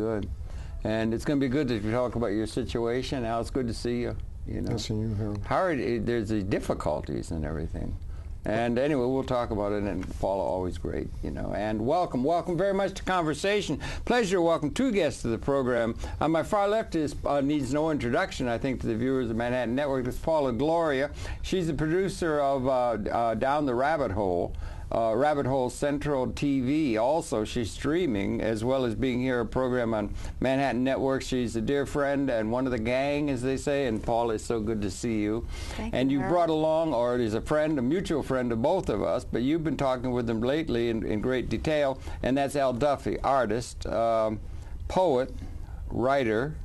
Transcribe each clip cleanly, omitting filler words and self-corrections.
good. And it's going to be good to talk about your situation. Al, it's good to see you. You know, Yes, and you, Harold. hard. There's the difficulties and everything. And anyway, we'll talk about it, and Paula, always great, you know. And welcome very much to Conversation. Pleasure to welcome two guests to the program. On my far left is, needs no introduction, I think, to the viewers of Manhattan Network. It's Paula Gloria. She's the producer of Down the Rabbit Hole Central TV. Also, she's streaming, as well as being here, a program on Manhattan Network. She's a dear friend and one of the gang, as they say, and Paul, it's so good to see you. Thank you, brought along, or is a friend, a mutual friend of both of us, but you've been talking with him lately in great detail, and that's Al Duffy, artist, poet, writer,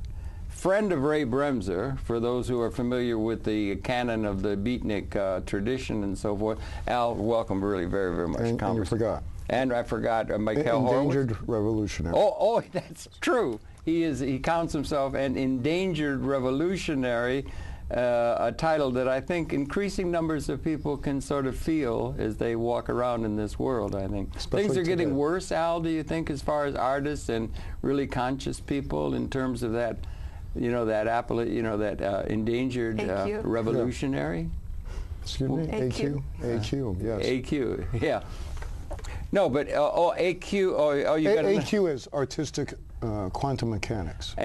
friend of Ray Bremser, for those who are familiar with the canon of the beatnik tradition and so forth. Al, welcome really very, very much. And you forgot. And I forgot Michael Horowitz. Endangered revolutionary. Oh, that's true. He counts himself an endangered revolutionary, a title that I think increasing numbers of people can sort of feel as they walk around in this world, I think. Especially Things are getting today. worse, Al, do you think, as far as artists and really conscious people in terms of that, you know, that endangered revolutionary? Excuse me? AQ. AQ, yes. AQ, yeah. No, but, AQ, you got AQ is artistic quantum mechanics.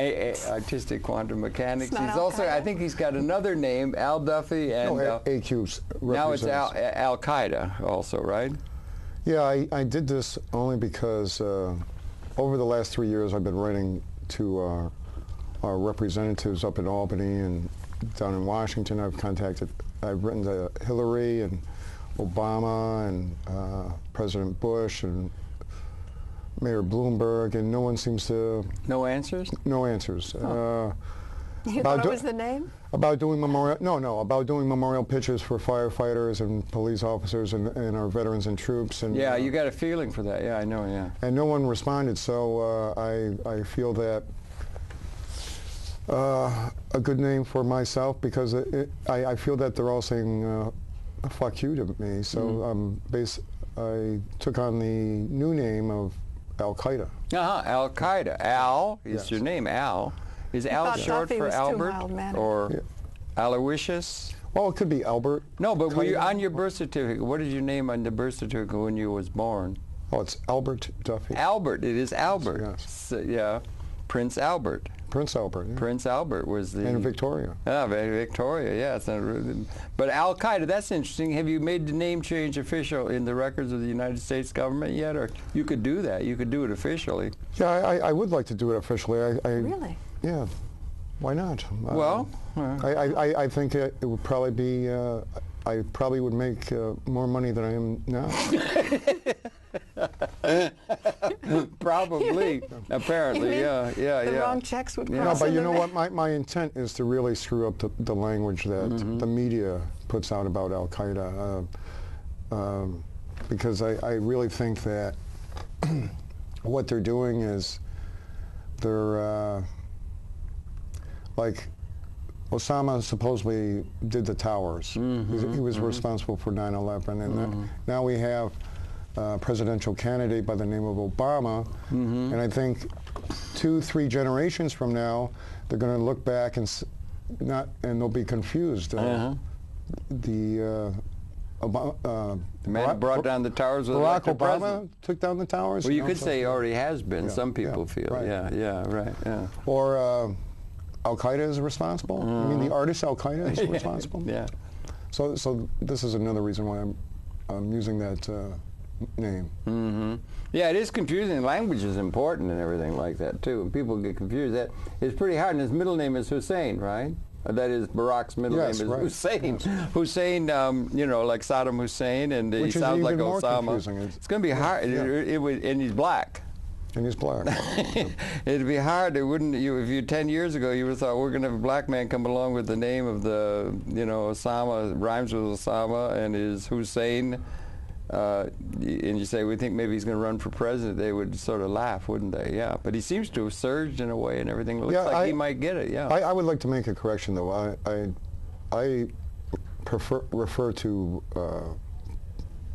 artistic quantum mechanics. It's not He's also, Al-Qaeda? I think he's got another name, Al Duffy, and No, AQ's now it's represents. Al-Qaeda also, right? Yeah, I did this only because over the last 3 years I've been writing to our representatives up in Albany and down in Washington. I've written to Hillary and Obama and President Bush and Mayor Bloomberg, and no one seems to... No answers? No answers. You thought it was the name? About doing about doing memorial pitches for firefighters and police officers and our veterans and troops. And Yeah, you got a feeling for that. Yeah, I know, yeah. and no one responded, so I feel that a good name for myself, because I feel that they're all saying fuck you to me, so I took on the new name of Al-Qaeda. Al-Qaeda. Al is Yes. your name, Al. Is Al thought short Duffy for was too Albert? mild-mannered. Or Yeah. Aloysius? Well, it could be Albert. No, but were you, Qaeda. on your birth certificate, what is your name on the birth certificate when you was born? Oh, it's Albert Duffy. Albert. It is Albert. Yes. So, yeah. Prince Albert. Prince Albert. Yeah. Prince Albert was the... And Victoria. Ah, Victoria, yeah. It's not really, but Al-Qaeda, that's interesting. Have you made the name change official in the records of the United States government yet? Or you could do that. You could do it officially. Yeah, I would like to do it officially. Really? Yeah. Why not? Well... I think it would probably be, I probably would make more money than I am now. Probably, apparently, yeah. The wrong checks would No, cross but in you the know mail. what? My intent is to really screw up the language that the media puts out about Al-Qaeda, because I really think that what they're doing is they're like Osama supposedly did the towers. He was responsible for 9/11, and now we have a presidential candidate by the name of Obama, and I think 2-3 generations from now, they're going to look back and they'll be confused. The man who brought down the towers was Barack elected Obama president. took down the towers. Well, you know, could so- say he already has been. Yeah, Some people yeah, feel. right. Yeah, right. Yeah. Or Al-Qaeda is responsible. I mean, the artist Al-Qaeda is responsible. Yeah. So this is another reason why I'm using that name. Yeah, it is confusing. Language is important and everything like that too. And people get confused. That it's pretty hard. And his middle name is Hussein, right? That is, Barack's middle Yes, name is right. Hussein. Yes. Hussein, you know, like Saddam Hussein, and he Which is sounds like even more Osama. confusing. It's going to be hard. Yeah. It would, and he's black. And he's black. It'd be hard. It wouldn't. If you 10 years ago you would have thought we're going to have a black man come along with the name of the, you know, Osama rhymes with Osama and is Hussein, and you say we think maybe he's going to run for president. They would sort of laugh, wouldn't they? Yeah. But he seems to have surged in a way, and everything looks like he might get it. Yeah. I would like to make a correction though. I refer to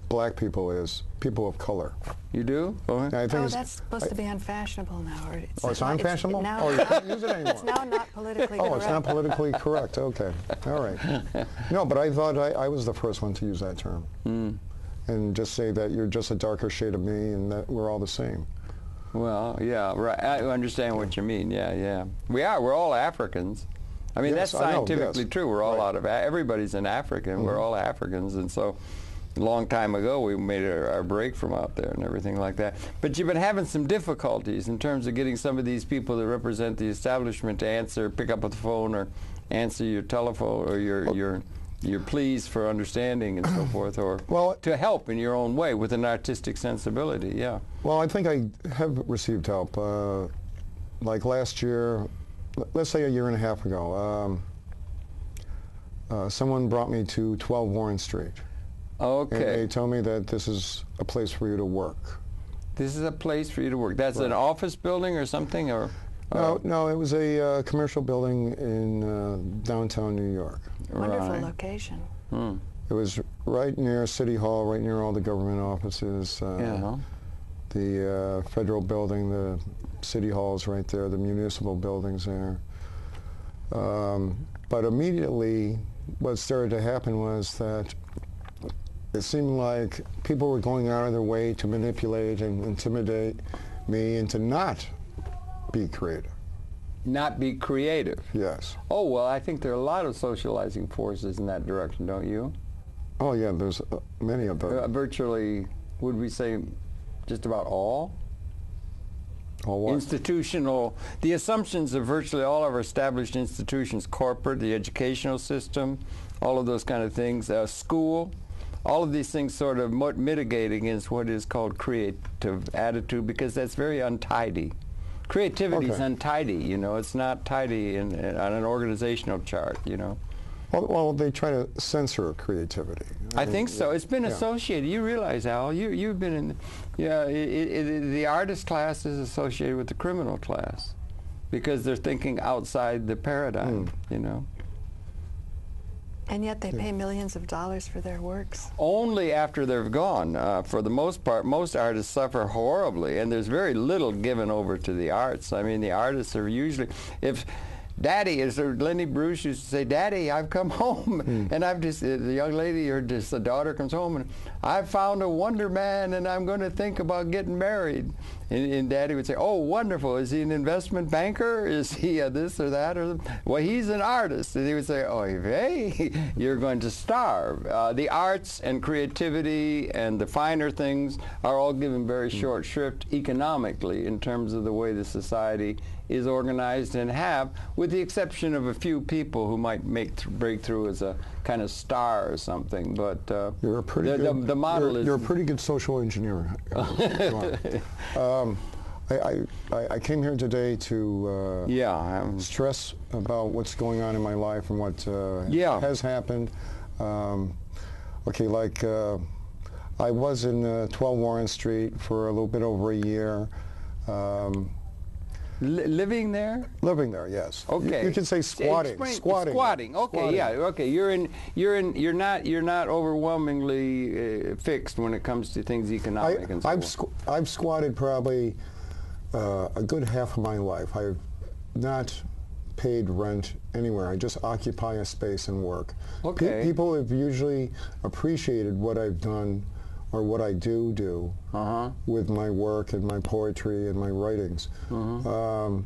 black people is people of color. You do? I think that's supposed to be unfashionable now. Or it's unfashionable? Now, you can't use it anymore. It's now not politically correct. Oh, it's not politically correct. Okay. All right. No, but I thought I was the first one to use that term. And just say that you're just a darker shade of me and that we're all the same. Well, yeah, right. I understand what you mean. Yeah, yeah. We're all Africans. I mean, Yes, that's I know, scientifically yes. true. We're all Right. out of, everybody's an African. We're all Africans. And so a long time ago, we made our break from out there and everything like that. But you've been having some difficulties in terms of getting some of these people that represent the establishment to pick up the phone or answer your telephone or your pleas for understanding and so forth, or to help in your own way with an artistic sensibility, yeah. Well, I think I have received help. Like last year, let's say a year and a half ago, someone brought me to 12 Warren Street. Okay. And they told me that this is a place for you to work. This is a place for you to work. That's an office building or something, or? No, it was a commercial building in downtown New York. Wonderful location. It was right near City Hall, right near all the government offices. The federal building, the City Hall is right there, the municipal buildings there. But immediately what started to happen was that it seemed like people were going out of their way to manipulate and intimidate me and to not be creative. Not be creative? Yes. Oh, well, I think there are a lot of socializing forces in that direction, don't you? Oh, yeah, there's many of them. Virtually, would we say just about all? All what? Institutional, the assumptions of virtually all of our established institutions, corporate, the educational system, all of those kind of things, school, all of these things sort of mitigate against what is called creative attitude, because that's very untidy. Creativity is untidy, you know. It's not tidy on an organizational chart, you know. Well, they try to censor creativity. I think so. It's been associated. You realize, Al, you've been in, the artist class is associated with the criminal class because they're thinking outside the paradigm, you know. And yet they pay millions of dollars for their works. Only after they're gone. For the most part, most artists suffer horribly, and there's very little given over to the arts. I mean, the artists are usually, if Daddy, as Lenny Bruce used to say, Daddy, I've come home, and I've just, the young lady or just the daughter comes home, and I've found a wonder man, and I'm going to think about getting married. And Daddy would say, oh, wonderful. Is he an investment banker? Is he this or that? Well, he's an artist. And he would say, oh, hey, you're going to starve. The arts and creativity and the finer things are all given very short shrift economically in terms of the way the society is organized and have, with the exception of a few people who might break through as a kind of star or something. But you're a pretty good, the model is... You're a pretty good social engineer. I came here today to stress about what's going on in my life and what has happened. Okay, like I was in 12 Warren Street for a little bit over a year. Living there? Living there, yes. Okay. You can say squatting. Squatting. Okay, squatting. Yeah. Okay. You're not overwhelmingly fixed when it comes to things economic and so on. I've squatted probably a good half of my life. I've not paid rent anywhere. I just occupy a space and work. Okay. People have usually appreciated what I've done or what I do with my work and my poetry and my writings. In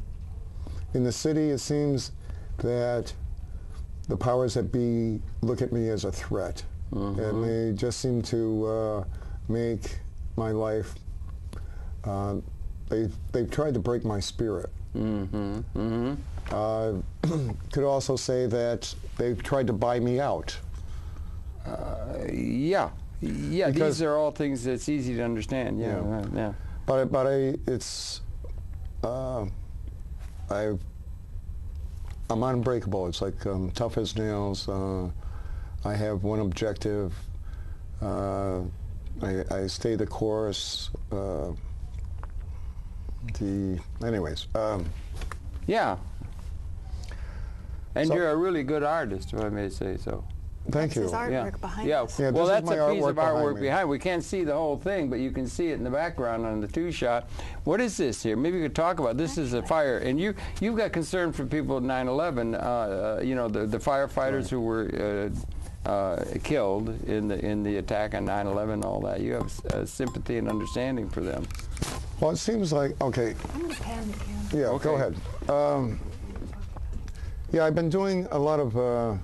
the city, it seems that the powers that be look at me as a threat, and they just seem to make my life, they've tried to break my spirit. Could also say that they've tried to buy me out. Yeah, because these are all things that's easy to understand. Yeah. But it's I'm unbreakable. It's like tough as nails. I have one objective. I stay the course. Anyways. Yeah. And you're a really good artist, if I may say so. Thank That's his you. artwork behind Yeah. us. Yeah, Well, this is that's my a piece of artwork artwork behind me. behind. We can't see the whole thing, but you can see it in the background on the two-shot. What is this here? Maybe you could talk about this. Is a fire, and you've got concern for people at 9/11. You know, the firefighters who were killed in the attack on 9/11. All that. You have sympathy and understanding for them. Well, it seems like, okay. I'm going to pan the camera. Yeah, Okay. go ahead. Yeah, I've been doing a lot of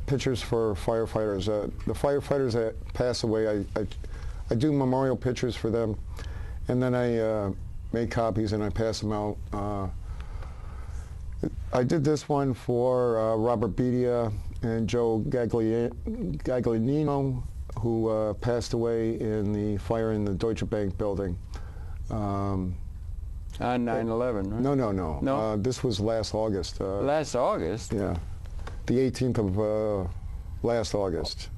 pictures for firefighters. The firefighters that pass away, I do memorial pictures for them, and then I make copies and I pass them out. I did this one for Robert Bedia and Joe Gaglianino, who passed away in the fire in the Deutsche Bank building. On 9/11, right? No. No? This was last August. Last August. Yeah, the 18th of last August.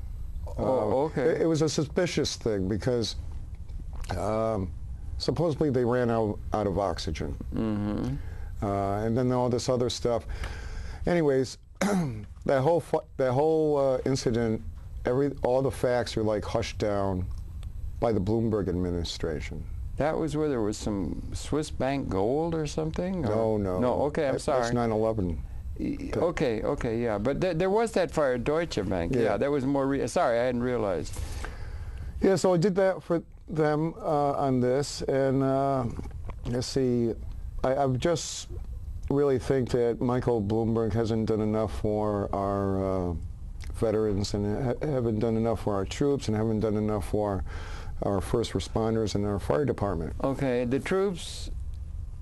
Oh, okay. It was a suspicious thing because supposedly they ran out of oxygen. Mm-hmm. And then all this other stuff. Anyways, that whole incident, all the facts are like hushed down by the Bloomberg administration. That was where there was some Swiss bank gold or something? No. No, okay, I'm sorry. That's 9/11. Okay, yeah. But there was that fire at Deutsche Bank. Yeah, that was more... sorry, I hadn't realized. Yeah, so I did that for them on this. And let's see, I just really think that Michael Bloomberg hasn't done enough for our veterans and haven't done enough for our troops and haven't done enough for our first responders and our fire department. Okay, the troops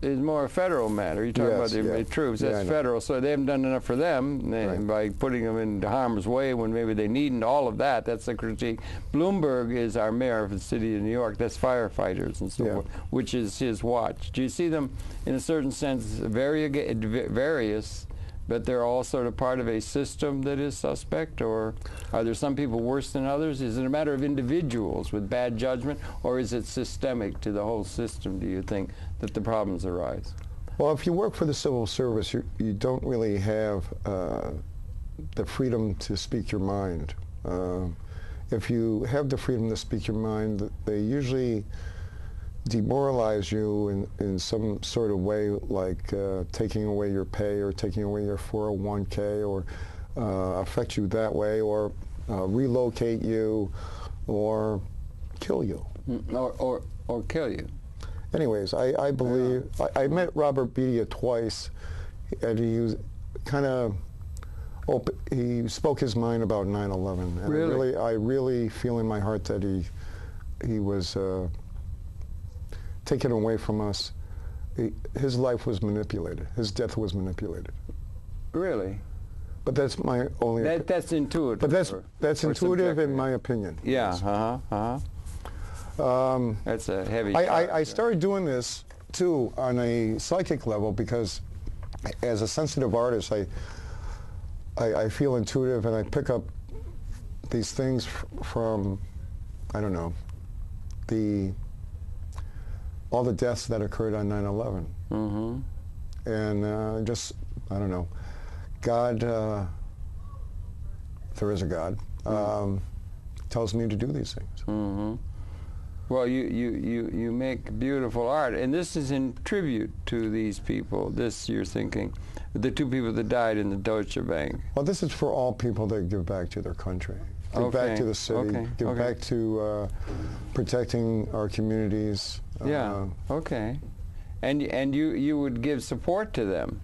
is more a federal matter. You're talking about the troops. That's federal, so they haven't done enough for them by putting them into harm's way when maybe they needn't. All of that, that's the critique. Bloomberg is our mayor of the city of New York. That's firefighters and so forth, which is his watch. Do you see them, in a certain sense, various, but they're all sort of part of a system that is suspect, or are there some people worse than others? Is it a matter of individuals with bad judgment, or is it systemic to the whole system, do you think, that the problems arise? Well, if you work for the civil service, you don't really have the freedom to speak your mind. If you have the freedom to speak your mind, they usually demoralize you in some sort of way, like taking away your pay or taking away your 401k, or affect you that way, or relocate you, or kill you. Or kill you. Anyways, I believe I met Robert Bedia twice, and he was kind of he spoke his mind about 9/11. And Really? I really feel in my heart that he was taken away from us. His life was manipulated. His death was manipulated. Really? But that's my only. That's intuitive. But that's intuitive in my opinion. Yeah. That's a heavy. I started doing this too on a psychic level because, as a sensitive artist, I feel intuitive and I pick up these things from, I don't know, all the deaths that occurred on 9/11. Mm-hmm. And just, I don't know, God, if there is a God, tells me to do these things. Mm-hmm. Well, you make beautiful art, and this is in tribute to these people. This, you're thinking, the two people that died in the Deutsche Bank. Well, this is for all people that give back to their country, give back to the city, give back to protecting our communities. Yeah. Okay. And you would give support to them.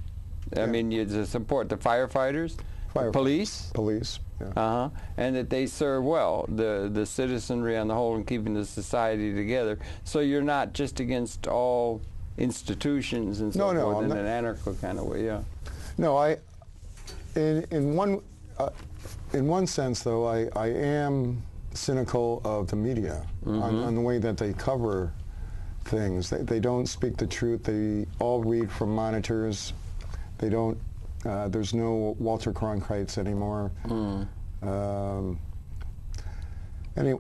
I mean, you'd support the firefighters, the police. Police. Yeah. And that they serve well the citizenry on the whole and keeping the society together. So you're not just against all institutions and so forth in an anarcho kind of way. Yeah. No, in one sense though, I am cynical of the media on the way that they cover things. They don't speak the truth. They all read from monitors. They don't. There's no Walter Cronkites anymore. Anyway,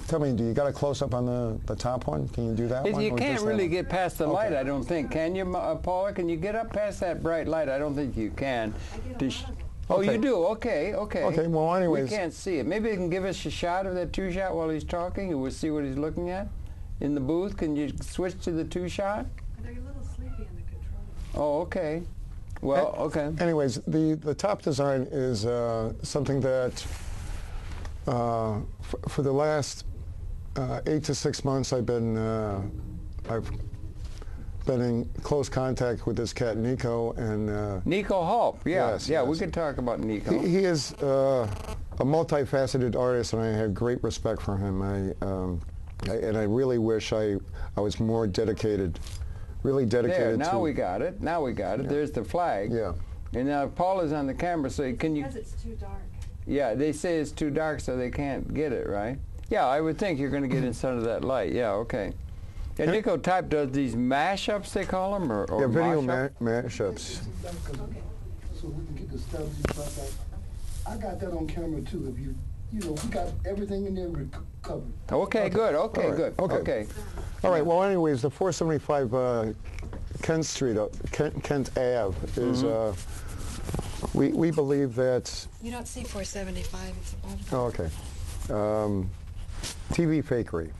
tell me, do you got a close-up on the top one? Can you do that one? You can't really get past the light, I don't think. Can you, Paula? Can you get up past that bright light? I don't think you can. Oh, Okay. you do? Okay, okay. Okay, well, anyways. We can't see it. Maybe you can give us a shot of that two-shot while he's talking, and we'll see what he's looking at in the booth. Can you switch to the two-shot? They're a little sleepy in the control. Oh, okay. Well, okay. Anyways, the top design is something that for the last 8 to 6 months I've been in close contact with this cat Nico, and Nico Hulp, yeah. Yes, yeah, we yes. could talk about Nico. he is a multifaceted artist, and I have great respect for him. And I really wish I was more dedicated, really dedicated There, to... now we got it. Now we got it. Yeah. There's the flag. Yeah. And now Paula's on the camera, so can you... Because it's too dark. Yeah, they say it's too dark, so they can't get it, right? Yeah, I would think you're going to get in some of that light. Yeah, okay. And Nico Type does these mashups, they call them, or Yeah, video mashup? mashups. Okay. So we can get the stuff you talk about. I got that on camera too. If you know, we got everything in there covered. Okay, good. Okay, All right. good. Okay. Okay. All right, well, anyways, the 475 Kent Street, Kent Ave is, we believe that, You don't see 475. It's above. oh, okay, TV fakery.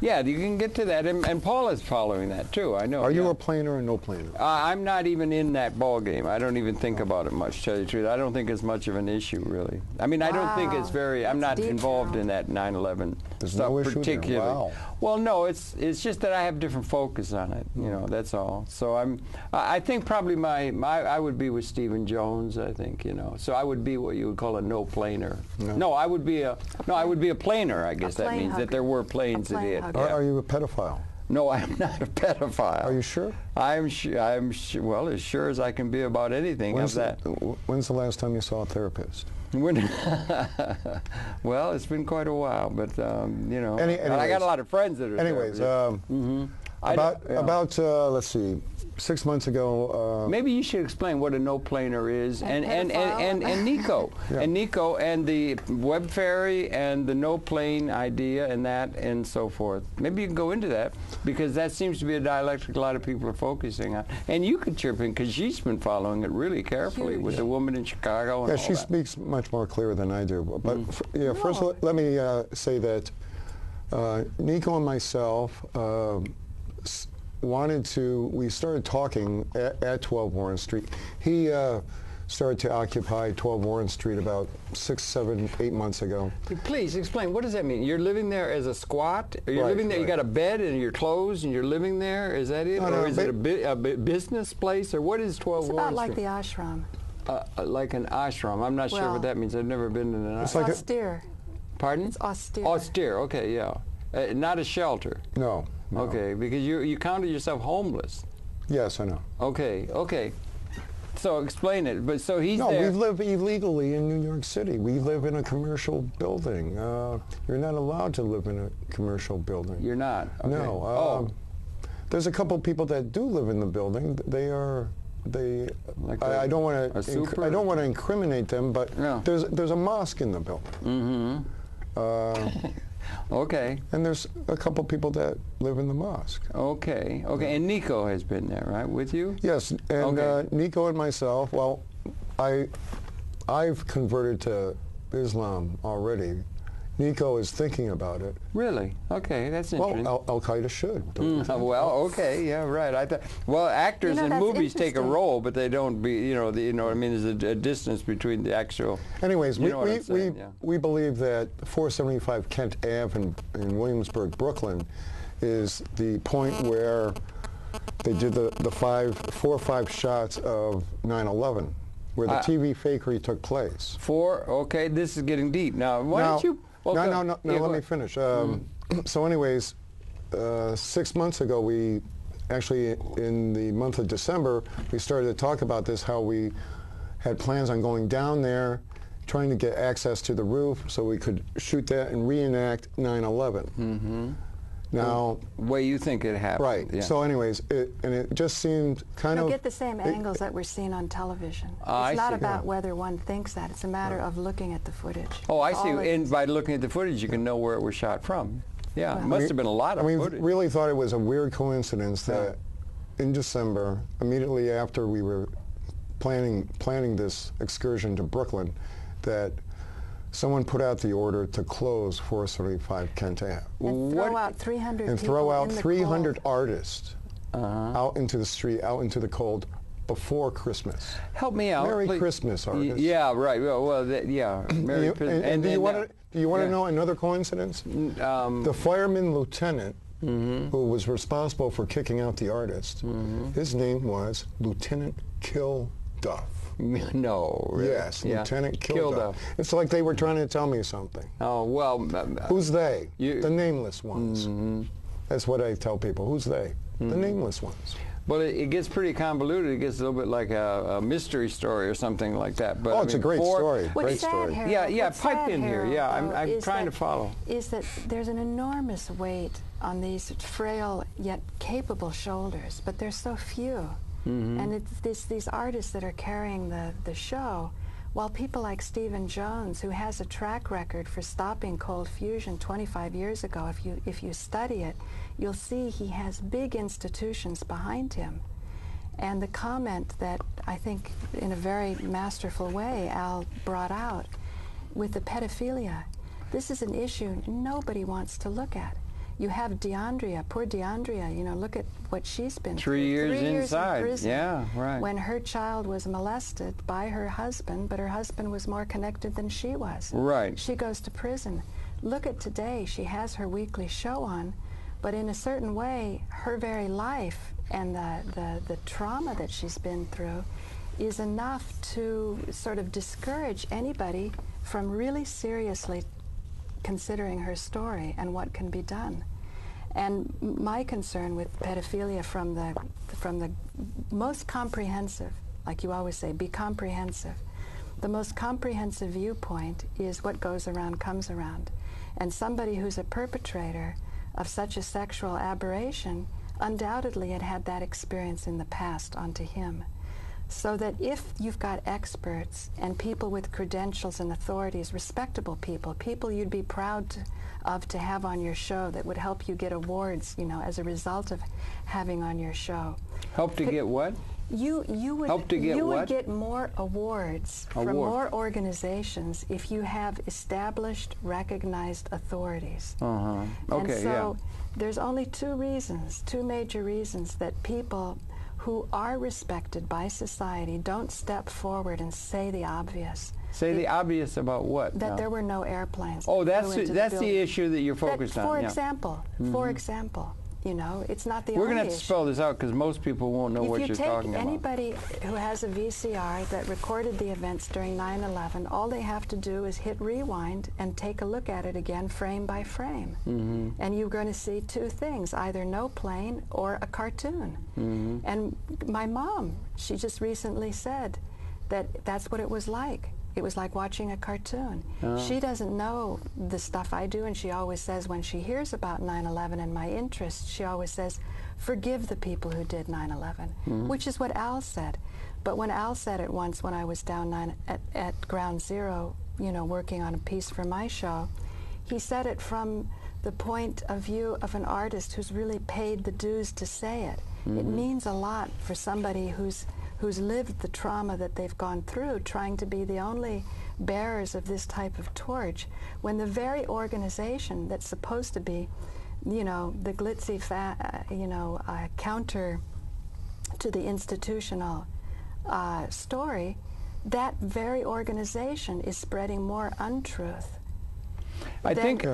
Yeah, you can get to that, and Paula's following that too. I know. Are you yeah. a planer or no planer? I'm not even in that ball game. I don't even think about it much, to tell you the truth. I don't think it's much of an issue, really. I mean, I don't think it's very. I'm not That's involved detail. in that 9/11 There's stuff no issue there? particularly. Wow. Well, no, it's just that I have different focus on it. You know, that's all. So I think probably I would be with Stephen Jones. I think, you know. So I would be what you would call a no planer. No, I would be a planer. I guess that plane means that hugger. there were planes A that plane hit. hugger. Yeah. Are you a pedophile? No, I'm not a pedophile. Are you sure? I'm sure. Well, as sure as I can be about anything. How's that? When's the last time you saw a therapist? Well, it's been quite a while, but you know, Anyways. and I got a lot of friends that are. Anyways, therapists. about let's see, 6 months ago. Maybe you should explain what a no planer is, and pedophile. Nico, Yeah. and Nico, and the web ferry, and the no plane idea, and that, and so forth. Maybe you can go into that, because that seems to be a dialectic a lot of people are focusing on. And you could chirp in, because she's been following it really carefully with the woman in Chicago. And Yeah, all she that. speaks much more clear than I do. But first, No. let me say that Nico and myself we started talking at 12 Warren Street. He started to occupy 12 Warren Street about 6, 7, 8 months ago. Please explain. What does that mean? You're living there as a squat? Or you're Right, living there. You right. got a bed and your clothes, and you're living there. Is that it, No, or no, is it a business place, or what is 12 It's Warren about like Street? the ashram. Like an ashram. I'm not sure Well, what that means. I've never been in an ashram. It's like Austere. Pardon? It's austere. Austere. Okay, yeah. Not a shelter. No. Okay, because you counted yourself homeless. Yes, I know. Okay, okay. So explain it. But so he's No, there. we live illegally in New York City. We live in a commercial building. You're not allowed to live in a commercial building. You're not. Okay. No. There's a couple people that do live in the building. Like I don't want a super? to. I don't want to incriminate them, but No. there's a mosque in the building. Okay. And there's a couple people that live in the mosque. Okay. Okay. And Nico has been there, right, with you? Yes, and Okay. Nico and myself. Well, I've converted to Islam already. Nico is thinking about it. Really? Okay, that's interesting. Well, Al Qaeda should. Well, okay, yeah, right. I thought. Well, actors in that's movies take a interesting. role, but they don't be. You know what I mean? There's a distance between the actual. Anyways, You know what I'm saying, yeah. we believe that 475 Kent Ave in Williamsburg, Brooklyn, is the point where they did the 4 or 5 shots of 9/11, where the TV fakery took place. Okay, this is getting deep. Now, why don't you? No, okay. no, Yeah, go let me ahead. finish. So anyways, 6 months ago, we actually, in the month of December, we started to talk about this, how we had plans on going down there, trying to get access to the roof so we could shoot that and reenact 9/11. Now, Way you think it happened. right. Yeah. So anyways, it just seemed kind You'll of... get the same angles that we're seeing on television. I It's not see. about whether one thinks that. It's a matter of looking at the footage. Oh, I That's see. all it And is. by looking at the footage, you can know where it was shot from. Yeah, it must have been a lot of we footage. really thought it was a weird coincidence that in December, immediately after we were planning this excursion to Brooklyn that someone put out the order to close 475 Kent Ave. And throw out 300 and people throw out in the 300 cold. artists out into the street, out into the cold before Christmas. Help me out. Merry please. Christmas, artists. Yeah, right. Well, yeah. Merry Christmas. And do you want to know another coincidence? The fireman lieutenant who was responsible for kicking out the artist, his name was Lieutenant Kill Duff. No. Really. Yes, Yeah. Lieutenant Kill Duff. It's like they were trying to tell me something. Oh, well. Who's they? You- The nameless ones. That's what I tell people. Who's they? The nameless ones. Well, it gets pretty convoluted. It gets a little bit like a mystery story or something like that. But Oh, it's a great story. What's Great sad, story. Harold, Yeah, what's pipe sad, in here. Harold, Yeah, though, I'm is trying that- to follow. Is that there's an enormous weight on these frail yet capable shoulders, but there's so few. And it's these artists that are carrying the show, while people like Stephen Jones, who has a track record for stopping cold fusion 25 years ago, if you study it, you'll see he has big institutions behind him. And the comment that I think in a very masterful way Al brought out with the pedophilia, this is an issue nobody wants to look at. You have DeAndrea, poor DeAndrea, you know, look at what she's been through. 3 years 3 years inside. in prison. Yeah, right. When her child was molested by her husband, but her husband was more connected than she was. Right. She goes to prison. Look at today, she has her weekly show on, but in a certain way, her very life and the trauma that she's been through is enough to sort of discourage anybody from really seriously considering her story and what can be done. And my concern with pedophilia from the most comprehensive, like you always say, be comprehensive. The most comprehensive viewpoint is what goes around comes around. And somebody who's a perpetrator of such a sexual aberration undoubtedly had that experience in the past onto him. So that if you've got experts and people with credentials and authorities, respectable people you'd be proud to have on your show that would help you get awards, you know, as a result of having on your show. Help to get what? You would Help to get you what? would get more awards from more organizations if you have established, recognized authorities. Okay, and so there's only two major reasons that people who are respected by society don't step forward and say the obvious. Say the obvious about what? That there were no airplanes. Oh, that that's flew into the building. issue that you're focused on. For yeah. example, you know, it's not the We're only going to have to issue. spell this out because most people won't know what you're talking about. If you take anybody who has a VCR that recorded the events during 9/11, all they have to do is hit rewind and take a look at it again frame by frame. And you're going to see two things, either no plane or a cartoon. And my mom, she just recently said that that's what it was like. It was like watching a cartoon. She doesn't know the stuff I do, and she always says when she hears about 9/11 and my interests, she always says, forgive the people who did 9/11, which is what Al said. But when Al said it once when I was down at Ground Zero, you know, working on a piece for my show, he said it from the point of view of an artist who's really paid the dues to say it. It means a lot for somebody who's lived the trauma that they've gone through, trying to be the only bearers of this type of torch, when the very organization that's supposed to be, you know, the glitzy, counter to the institutional story, that very organization is spreading more untruth. I think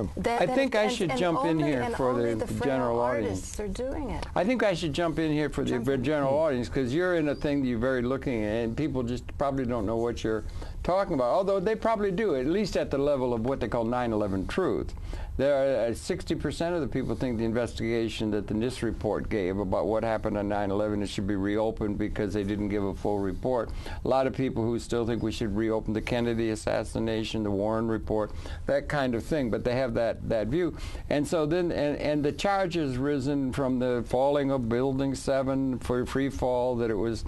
I should jump in here for the general audience. Artists are doing it. I think I should jump in here for the general audience because you're in a thing that you're very looking at, and people just probably don't know what you're talking about, although they probably do, at least at the level of what they call 9/11 truth. There are 60% of the people think the investigation that the NIST report gave about what happened on 9/11, it should be reopened because they didn't give a full report. A lot of people who still think we should reopen the Kennedy assassination, the Warren report, that kind of thing, but they have that view. And so then, and the charge has risen from the falling of Building 7 for free fall, that it was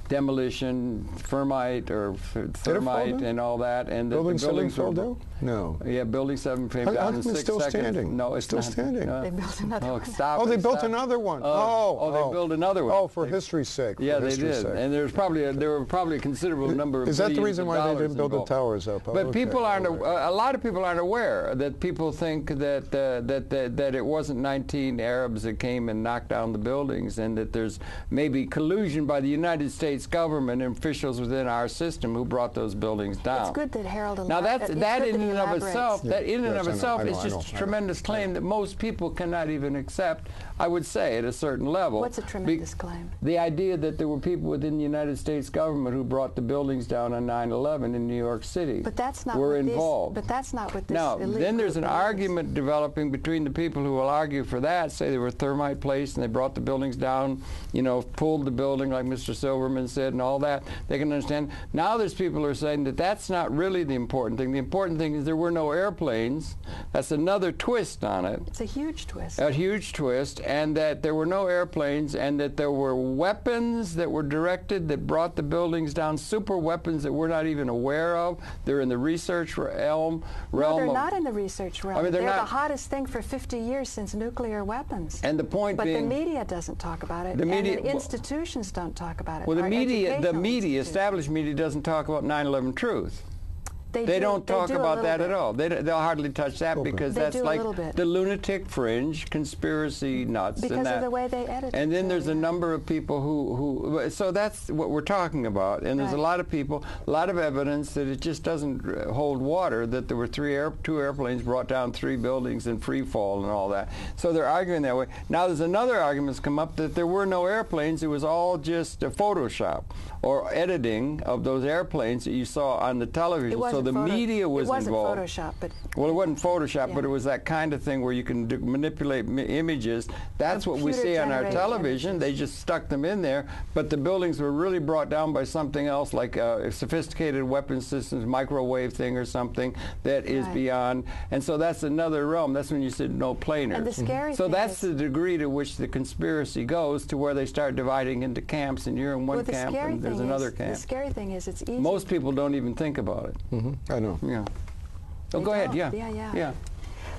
demolition, thermite and all that, and that Building the buildings 7 fell down? No. Yeah, Building 7 came How down come in it's 6 still seconds. standing? No, it's still not. standing. They built another one. Stop Oh, they it, built stop. another one. They built another one. Oh, for history's sake. Yeah, for they history's did, sake. and there were probably a considerable number of Is that the billions reason of why they dollars didn't build the involved. towers up? Oh, But okay. people aren't. All right. A lot of people aren't aware that people think that it wasn't 19 Arabs that came and knocked down the buildings, and that there's maybe collusion by the United States government and officials within our system who brought those buildings down. It's good that Harold Now that in and of elaborates. itself, I know, is just a tremendous claim that most people cannot even accept. I would say at a certain level. What's a tremendous claim? The idea that there were people within the United States government who brought the buildings down on 9/11 in New York City. But that's not were what involved. But that's not what this Now, elite then there's group an believes. argument developing between the people who will argue for that, say they were thermite placed and they brought the buildings down, pulled the building like Mr. Silverman said and all that. They can understand. Now there's people who are saying that that's not really the important thing. The important thing is there were no airplanes. That's another twist on it. It's a huge twist. A huge twist, and that there were no airplanes, and that there were weapons that were directed that brought the buildings down, super weapons that we're not even aware of. They're in the research realm. No, they're not in the research realm. I mean, they're the not- hottest thing for 50 years since nuclear weapons. And the point but being, the media doesn't talk about it. The media- and the institutions don't talk about it. well, the Our media, educational institutions. established media, doesn't talk about 9/11 truth. They don't talk do a about little that bit. at all. They'll hardly touch that because They that's do a like little bit. the lunatic fringe, conspiracy nuts. Because and that. of the way they edit And it, then there's a yeah. number of people who, so that's what we're talking about. And there's a Right. lot of people, a lot of evidence that it just doesn't hold water, that there were two airplanes brought down 3 buildings in free fall and all that. So they're arguing that way. Now there's another argument that's come up that there were no airplanes. It was all just a Photoshop or editing of those airplanes that you saw on the television. It So wasn't the media was It wasn't involved. Photoshop, but Well, it wasn't Photoshop, Yeah. but it was that kind of thing where you can manipulate images. That's what we see on our Computer-generated television. images. They just stuck them in there, but the buildings were really brought down by something else, like sophisticated weapon systems, microwave thing or something that is Right. beyond. And so that's another realm. That's when you said no planers. And the scary So thing that's is- the degree to which the conspiracy goes, to where they start dividing into camps, and you're in one well, the camp scary and there's thing another is, camp. The scary thing is it's easy. Most people don't even think about it. I know. Yeah. Oh, They go ahead. don't. Yeah. Yeah.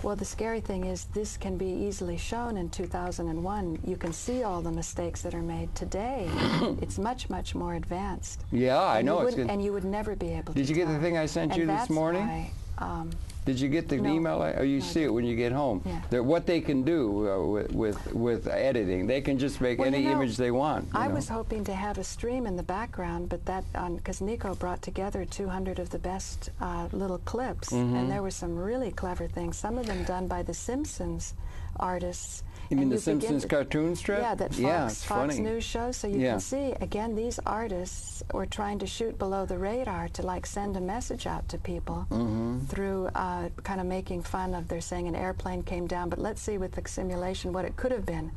Well, the scary thing is this can be easily shown in 2001. You can see all the mistakes that are made today. It's much, much more advanced. Yeah, I And know. you it's wouldn't- good. And you would never be able to Did you get the tell. thing I sent And you this that's morning? why, Did you get the No. email? Or you No, I see it when you get home. Yeah. What they can do with editing, they can just make Well, any you know, image they want. you I know. was hoping to have a stream in the background, but that because Nico brought together 200 of the best little clips, Mm-hmm. and there were some really clever things. Some of them done by the Simpsons artists. You mean and the begin Simpsons to- cartoon strip? Yeah, that it's Fox funny. News shows. So you Yeah. can see again these artists were trying to shoot below the radar to like send a message out to people Mm-hmm. through kind of making fun of. They're saying an airplane came down, but let's see with the simulation what it could have been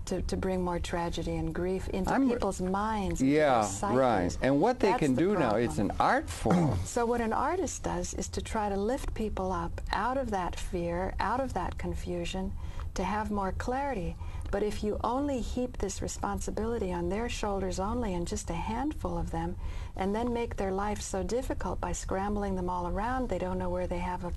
to bring more tragedy and grief into Mm-hmm. I'm- people's minds. Into Yeah, their psyches. right. And what they That's can the do now, it's problem. an art form. So what an artist does is to try to lift people up out of that fear, out of that confusion, to have more clarity. But if you only heap this responsibility on their shoulders only, and just a handful of them, and then make their life so difficult by scrambling them all around, they don't know where they have a,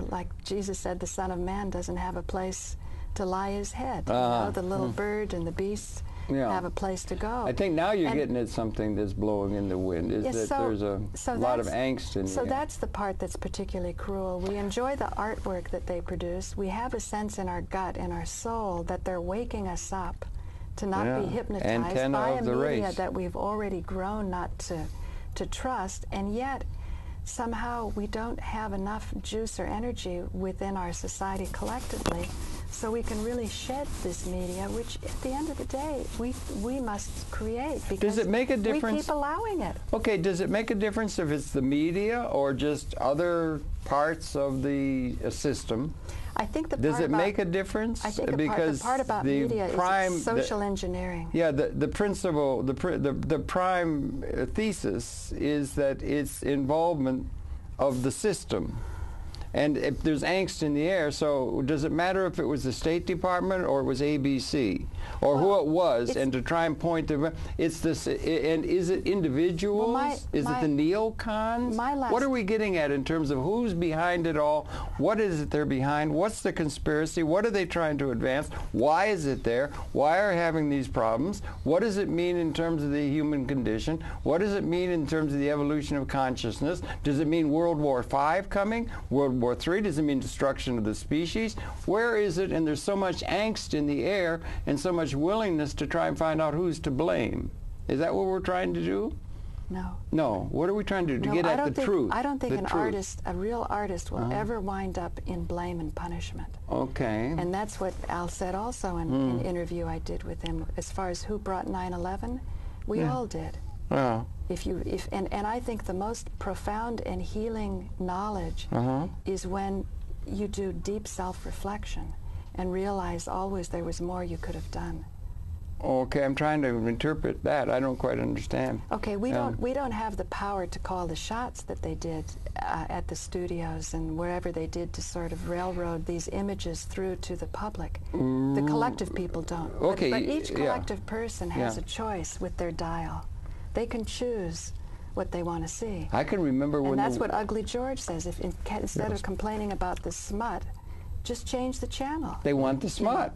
like Jesus said, the Son of Man doesn't have a place to lie his head. The little bird and the beast Yeah. have a place to go. I think now you're And- getting at something that's blowing in the wind, is Yes, that so- there's a so lot of that's- angst in So the that's the part that's particularly cruel. We enjoy the artwork that they produce. We have a sense in our gut, in our soul, that they're waking us up to not be Yeah. hypnotized Antenna by a of the media race. that we've already grown not to trust, and yet somehow we don't have enough juice or energy within our society collectively so we can really shed this media, which at the end of the day we must create, because Does it make a difference? we keep allowing it. Okay, does it make a difference if it's the media or just other parts of the system? I think the Does part it about, make a difference? I think the Because part about the media prime, is social engineering. Yeah, the principle, the prime thesis is that it's involvement of the system. And if there's angst in the air, so does it matter if it was the State Department or it was ABC or who it was? And to try and point to, it's this, and is it individuals? Is it the neocons? What are we getting at in terms of who's behind it all? What is it they're behind? What's the conspiracy? What are they trying to advance? Why is it there? Why are we having these problems? What does it mean in terms of the human condition? What does it mean in terms of the evolution of consciousness? Does it mean World War V coming? World War III? Does it mean destruction of the species? Where is it? And there's so much angst in the air and so much willingness to try and find out who's to blame. Is that what we're trying to do? No. No. What are we trying to do? To get at the truth. I don't think a real artist will ever wind up in blame and punishment. Okay. And that's what Al said also in an interview I did with him. As far as who brought 9/11, we all did. Yeah. And I think the most profound and healing knowledge is when you do deep self-reflection and realize always there was more you could have done. Okay, I'm trying to interpret that. I don't quite understand. Okay, we don't have the power to call the shots that they did at the studios and wherever they did to sort of railroad these images through to the public. The collective people don't. Okay, but each collective person has a choice with their dial. They can choose what they want to see. I can remember when. And that's what Ugly George says. If instead of complaining about the smut, just change the channel. They want the smut.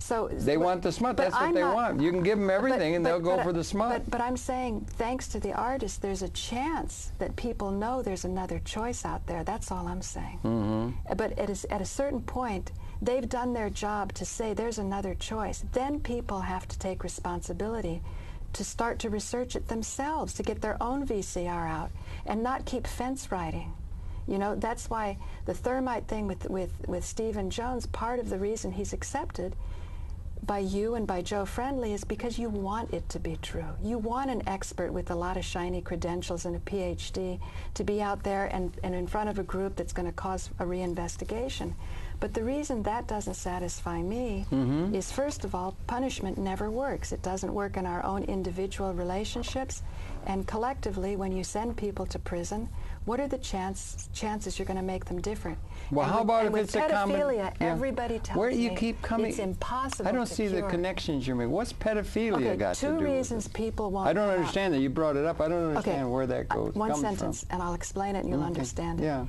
So they want the smut. That's what they want. You can give them everything, and they'll go for the smut. But I'm saying, thanks to the artist, there's a chance that people know there's another choice out there. That's all I'm saying. But at a certain point, they've done their job to say there's another choice. Then people have to take responsibility to start to research it themselves, to get their own VCR out, and not keep fence riding. You know, that's why the thermite thing with Stephen Jones, part of the reason he's accepted by you and by Joe Friendly is because you want it to be true. You want an expert with a lot of shiny credentials and a PhD to be out there and in front of a group that's going to cause a reinvestigation. But the reason that doesn't satisfy me is, first of all, punishment never works. It doesn't work in our own individual relationships. And collectively, when you send people to prison, what are the chances you're going to make them different? Well, how about if it's a common... pedophilia, everybody tells Where me you keep coming, it's impossible I don't to see cure. the connections you're making. What's pedophilia got to do with it? Two reasons people won't I don't come out. understand that. You brought it up. I don't understand where that goes. One sentence, and I'll explain it and you'll understand it. Yeah.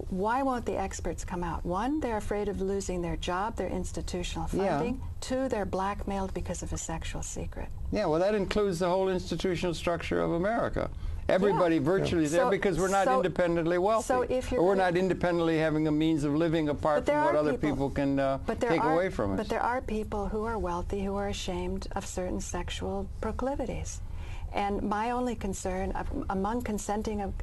Why won't the experts come out? One, they're afraid of losing their job, their institutional funding. Two, they're blackmailed because of a sexual secret. Yeah, well, that includes the whole institutional structure of America. Everybody virtually is there because we're not independently wealthy. So if you're or we're not independently having a means of living apart from what other people can take away from us. But there are people who are wealthy who are ashamed of certain sexual proclivities. And my only concern, among consenting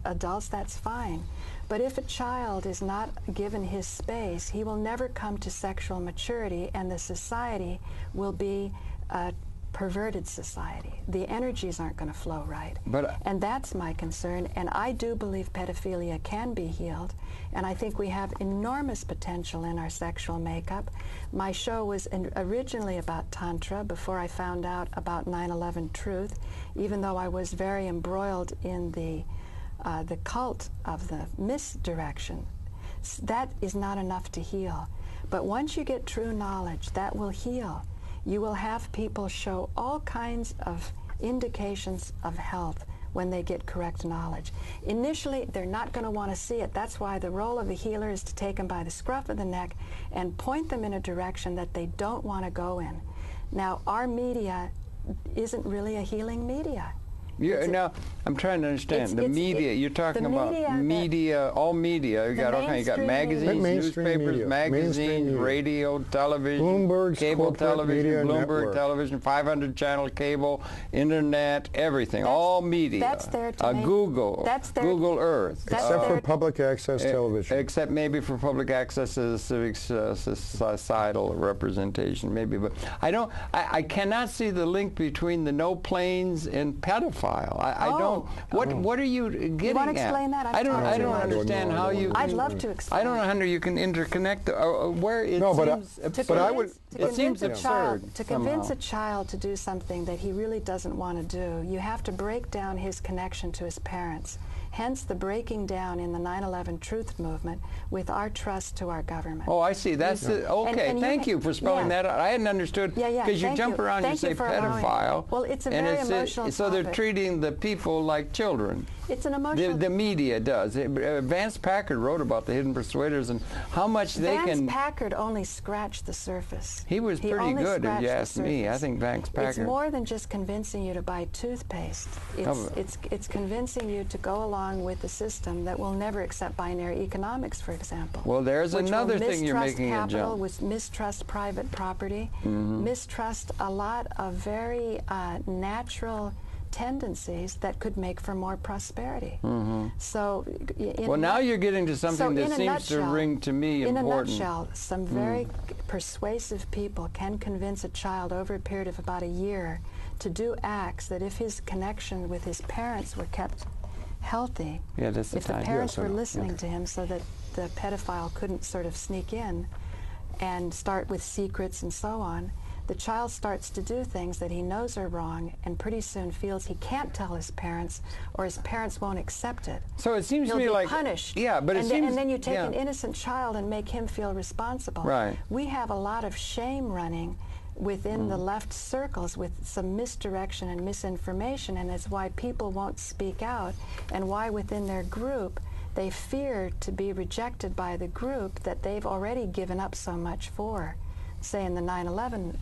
adults, that's fine. But if a child is not given his space, he will never come to sexual maturity, and the society will be a perverted society. The energies aren't going to flow right. And that's my concern. And I do believe pedophilia can be healed. And I think we have enormous potential in our sexual makeup. My show was originally about Tantra before I found out about 9/11 truth, even though I was very embroiled in the cult of the misdirection. That is not enough to heal. But once you get true knowledge, that will heal. You will have people show all kinds of indications of health when they get correct knowledge. Initially, they're not going to want to see it. That's why the role of a healer is to take them by the scruff of the neck and point them in a direction that they don't want to go in. Now, our media isn't really a healing media. Now, I'm trying to understand the media. You're talking about media, all media. You got all kinds. You got magazines, newspapers, magazines, radio, television, Bloomberg's cable television, Bloomberg network. television, 500-channel cable, internet, everything. All media. That's there to make, Google. That's there, Google Earth. Except for public access television. Except maybe for public access as a civic societal representation, maybe. But I cannot see the link between the no planes and pedophiles. I don't. What are you getting you want to at? explain that? I don't understand how you. I'd love to explain. I don't know how you can interconnect where it seems absurd. But I would. It seems absurd. To convince a child to do something that he really doesn't want to do, you have to break down his connection to his parents. Hence the breaking down in the 9/11 truth movement with our trust to our government. Oh, I see. That's it. Okay, thank you for spelling that out. I hadn't understood, because you jump around and say pedophile. Well, it's a very emotional so topic. they're treating the people like children. It's an emotional... The media does. Vance Packard wrote about the hidden persuaders and how much they can... Vance Packard only scratched the surface. He was pretty good, if you ask me. I think Vance Packard... It's more than just convincing you to buy toothpaste. It's convincing you to go along with the system that will never accept binary economics, for example. Well, there's another thing you're making a capital, jump. with mistrust private property, mistrust a lot of very natural tendencies that could make for more prosperity. So, well, now you're getting to something that seems to ring to me important. In a nutshell, some very persuasive people can convince a child over a period of about a year to do acts that, if his connection with his parents were kept healthy, if the parents were listening to him so that the pedophile couldn't sort of sneak in and start with secrets and so on, the child starts to do things that he knows are wrong and pretty soon feels he can't tell his parents, or his parents won't accept it. So it seems to me like... He'll be punished. Yeah, but and then you take an innocent child and make him feel responsible. Right. We have a lot of shame running within the left circles with some misdirection and misinformation, and it's why people won't speak out, and why within their group they fear to be rejected by the group that they've already given up so much for. Say in the 9/11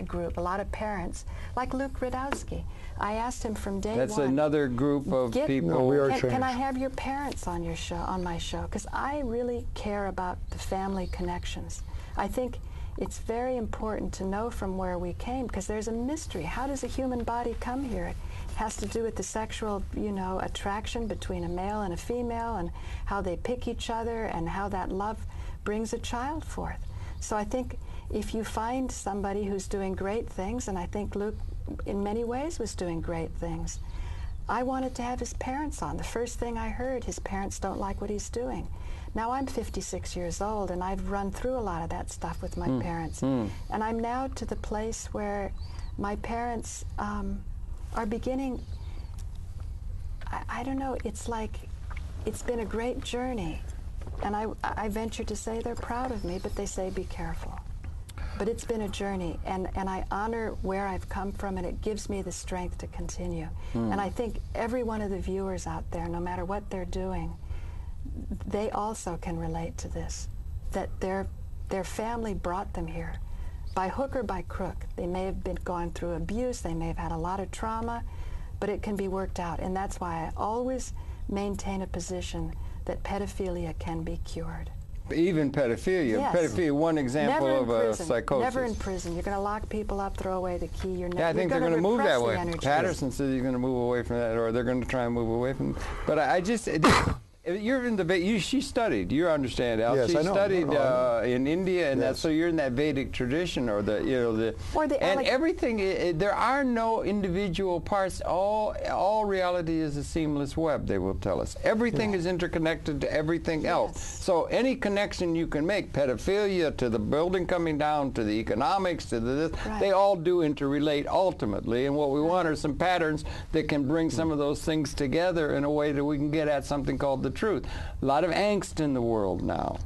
group, a lot of parents, like Luke Radowski, I asked him from day one. That's another group of people. No, can I have your parents on your show, on my show? Because I really care about the family connections. I think it's very important to know from where we came, because there's a mystery. How does a human body come here? It has to do with the sexual, attraction between a male and a female, and how they pick each other, and how that love brings a child forth. So I think if you find somebody who's doing great things, and I think Luke in many ways was doing great things, I wanted to have his parents on. The first thing I heard, his parents don't like what he's doing. Now I'm 56 years old, and I've run through a lot of that stuff with my parents. And I'm now to the place where my parents are beginning, I don't know, it's like, it's been a great journey. And I venture to say they're proud of me, but they say be careful. But it's been a journey, and I honor where I've come from, and it gives me the strength to continue. And I think every one of the viewers out there, no matter what they're doing, they also can relate to this, that their family brought them here. By hook or by crook. They may have been going through abuse, they may have had a lot of trauma, but it can be worked out. And that's why I always maintain a position that pedophilia can be cured. Even pedophilia. Yes. Pedophilia, one example of a psychosis. Never in prison. You're going to lock people up, throw away the key. Yeah, I think they're going to move that way. Energy. Patterson says you're going to move away from that, or they're going to try and move away from it. But I just... You're in the she studied. You understand, Al? Yes, she I know. studied in India, and that's so you're in that Vedic tradition, or everything. There are no individual parts. All reality is a seamless web. They will tell us everything is interconnected to everything else. So any connection you can make, pedophilia to the building coming down, to the economics, to the this, they all do interrelate ultimately. And what we want are some patterns that can bring some of those things together in a way that we can get at something called the truth. A lot of angst in the world now.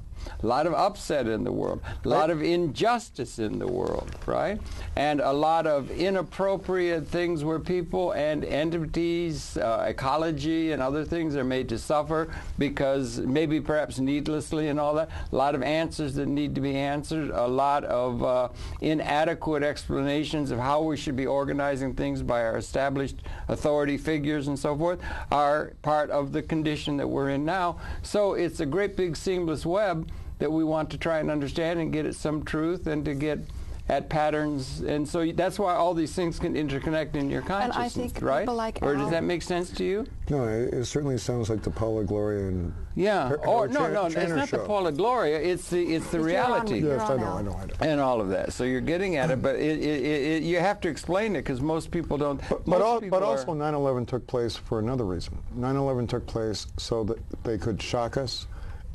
A lot of upset in the world, a lot of injustice in the world, right? And a lot of inappropriate things where people and entities, ecology and other things are made to suffer because maybe perhaps needlessly and all that. A lot of answers that need to be answered, a lot of inadequate explanations of how we should be organizing things by our established authority figures and so forth are part of the condition that we're in now. So it's a great big seamless web that we want to try and understand and get at some truth and to get at patterns. And so that's why all these things can interconnect in your consciousness, and I think right? People like or does that make sense to you? No, it certainly sounds like the Paula Gloria and no, it's not the Paula Gloria. It's the reality. Yes, I know. And all of that. So you're getting at it, but you have to explain it because most people don't. But also 9/11 took place for another reason. 9/11 took place so that they could shock us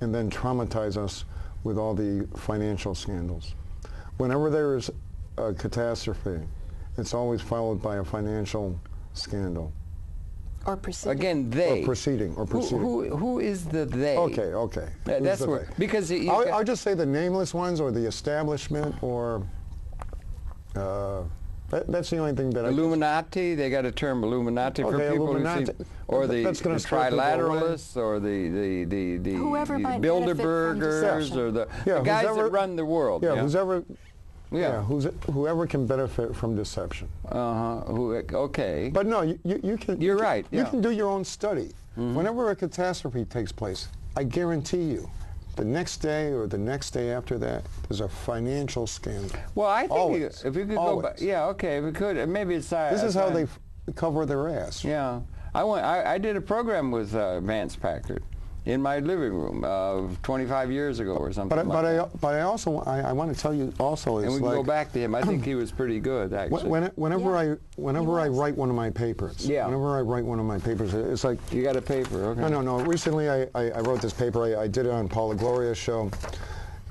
and then traumatize us with all the financial scandals. Whenever there is a catastrophe, it's always followed by a financial scandal. Or proceeding. Again, they. Or proceeding. Who is the they? Okay. Who's That's the where, they? because I'll just say the nameless ones, or the establishment, or that's the only thing that Illuminati. They got a term Illuminati for people Illuminati. who see, or the trilateralists, or the Whoever might benefit from Bilderbergers, deception. or the guys that run the world. Whoever can benefit from deception. Okay. But no, you can. You're right. You can do your own study. Whenever a catastrophe takes place, I guarantee you, the next day or the next day after that, there's a financial scandal. Well, I think Always. if you could Always. go back, if we could, maybe it's. This is how they cover their ass. Yeah, I did a program with Vance Packard in my living room 25 years ago or something. But I also want to tell you also is, and we can go back to him. I think he was pretty good, actually. Whenever I write one of my papers, it's like, you got a paper, okay? No. Recently, I wrote this paper. I did it on Paula Gloria's show,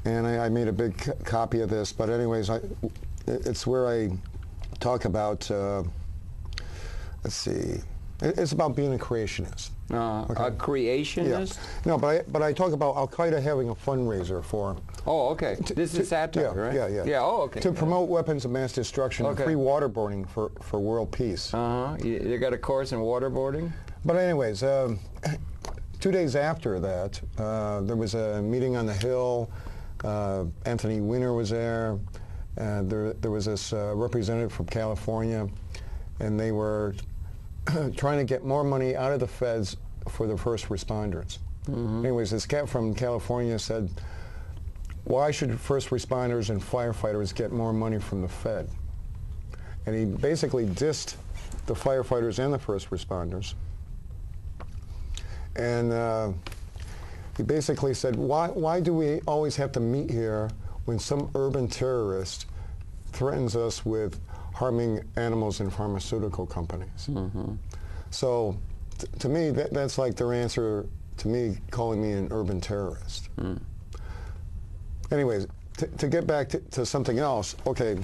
and I made a big copy of this. But anyways, it's where I talk about. Let's see. It's about being a creationist. A creationist? Yeah. No, but I talk about Al-Qaeda having a fundraiser for... Oh, okay. This is satire, right? Yeah. Yeah, okay. To promote weapons of mass destruction and free waterboarding for world peace. You got a course in waterboarding? But anyways, 2 days after that, there was a meeting on the Hill. Anthony Weiner was there. There was this representative from California, and they were trying to get more money out of the feds for the first responders. Anyways, this cat from California said, why should first responders and firefighters get more money from the Fed? And he basically dissed the firefighters and the first responders. And he basically said, why do we always have to meet here when some urban terrorist threatens us with harming animals in pharmaceutical companies? So to me, that's like their answer to me calling me an urban terrorist. Anyways, to get back to something else, okay,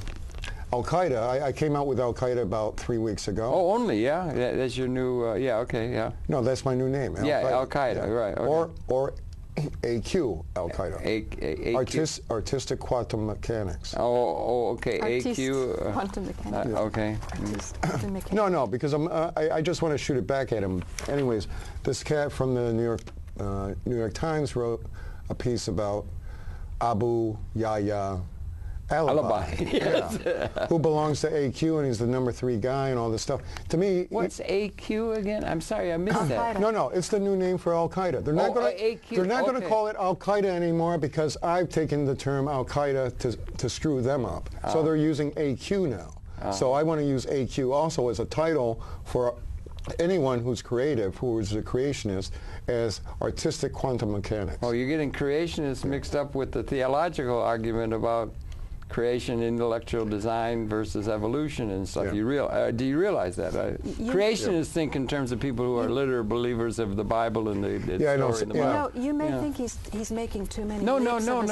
Al-Qaeda, I came out with Al-Qaeda about 3 weeks ago. Oh, only, yeah? That's your new, okay. No, that's my new name, Al-Qaeda. Yeah, Al-Qaeda, right. Okay. Or AQ, Al-Qaeda. Artistic Quantum Mechanics. Oh, okay, AQ. Quantum mechanics. Okay. Quantum mechanics. No, because I just want to shoot it back at him. Anyways, this cat from the New York Times wrote a piece about Abu Yahya Alibi. Yes. Who belongs to AQ, and he's the number 3 guy and all this stuff. To me, what's AQ again? I'm sorry, I missed that. No, it's the new name for Al-Qaeda. They're not going to call it Al-Qaeda anymore because I've taken the term Al-Qaeda to screw them up. So they're using AQ now. So I want to use AQ also as a title for anyone who's creative, who is a creationist, as artistic quantum mechanics. Oh, you're getting creationists mixed up with the theological argument about creation, intellectual design versus evolution and stuff. Yeah. Do you realize that? Creationists think in terms of people who are literal believers of the Bible and the story in the Bible. You may think he's making too many No, leaps of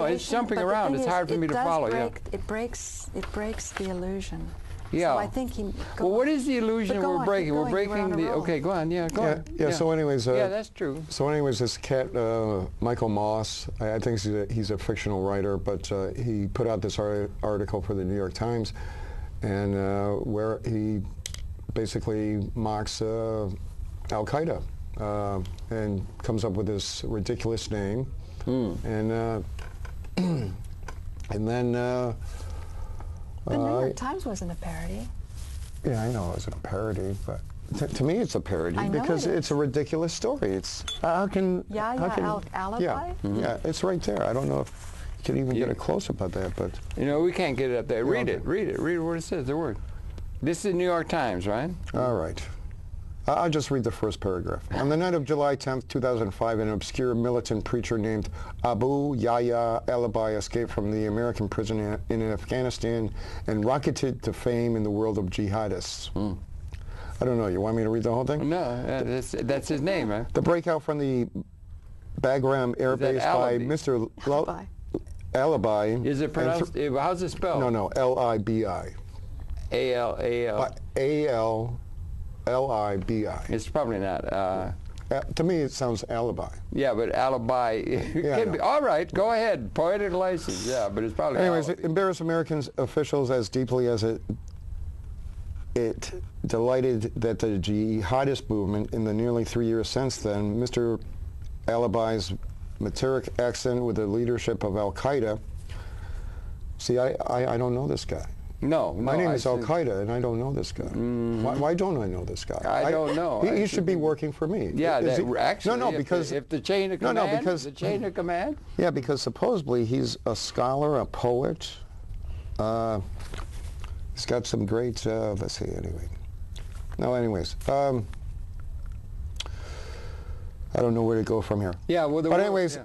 it's jumping but the around. thing It's is, hard for me to follow. It breaks the illusion. Yeah. So I think he. Well, what is the illusion we're breaking? We're breaking the. Okay, go on. Yeah, go on. Yeah. So, anyways. Yeah, that's true. So, anyways, this cat, Michael Moss, I think he's a fictional writer, but he put out this article for the New York Times, and where he basically mocks Al-Qaeda and comes up with this ridiculous name, and then. The New York Times wasn't a parody. Yeah, I know it wasn't a parody, but to me it's a parody because it's a ridiculous story. It's Alibi? Yeah, it's right there. I don't know if you can even get a close-up of that, but... we can't get it up there. Read it what it says, the word. This is New York Times, right? All right. I'll just read the first paragraph. On the night of July 10th, 2005, an obscure militant preacher named Abu Yahya Alibi escaped from the American prison in Afghanistan and rocketed to fame in the world of jihadists. I don't know. You want me to read the whole thing? No, that's his name, right? The breakout from the Bagram Air Base by Mr. Alibi. Is it pronounced? How's it spelled? No, L-I-B-I. A-L. L-I-B-I. It's probably not. To me, it sounds alibi. Yeah, but alibi can be. All right, go ahead. Poetic license. Yeah, but it's probably. Anyways, alibi. it embarrassed American officials as deeply as it delighted that the jihadist movement in the nearly 3 years since then, Mr. Alibi's Materic accent with the leadership of Al-Qaeda. See, I don't know this guy. No, My name is Al-Qaeda, and I don't know this guy. Why don't I know this guy? I don't know. He should be working for me. Yeah, actually, no, because if the chain of command, because the chain of command. Yeah, because supposedly he's a scholar, a poet. He's got some great. Let's see. Anyway, no. Anyways, I don't know where to go from here. Yeah, well, but anyways,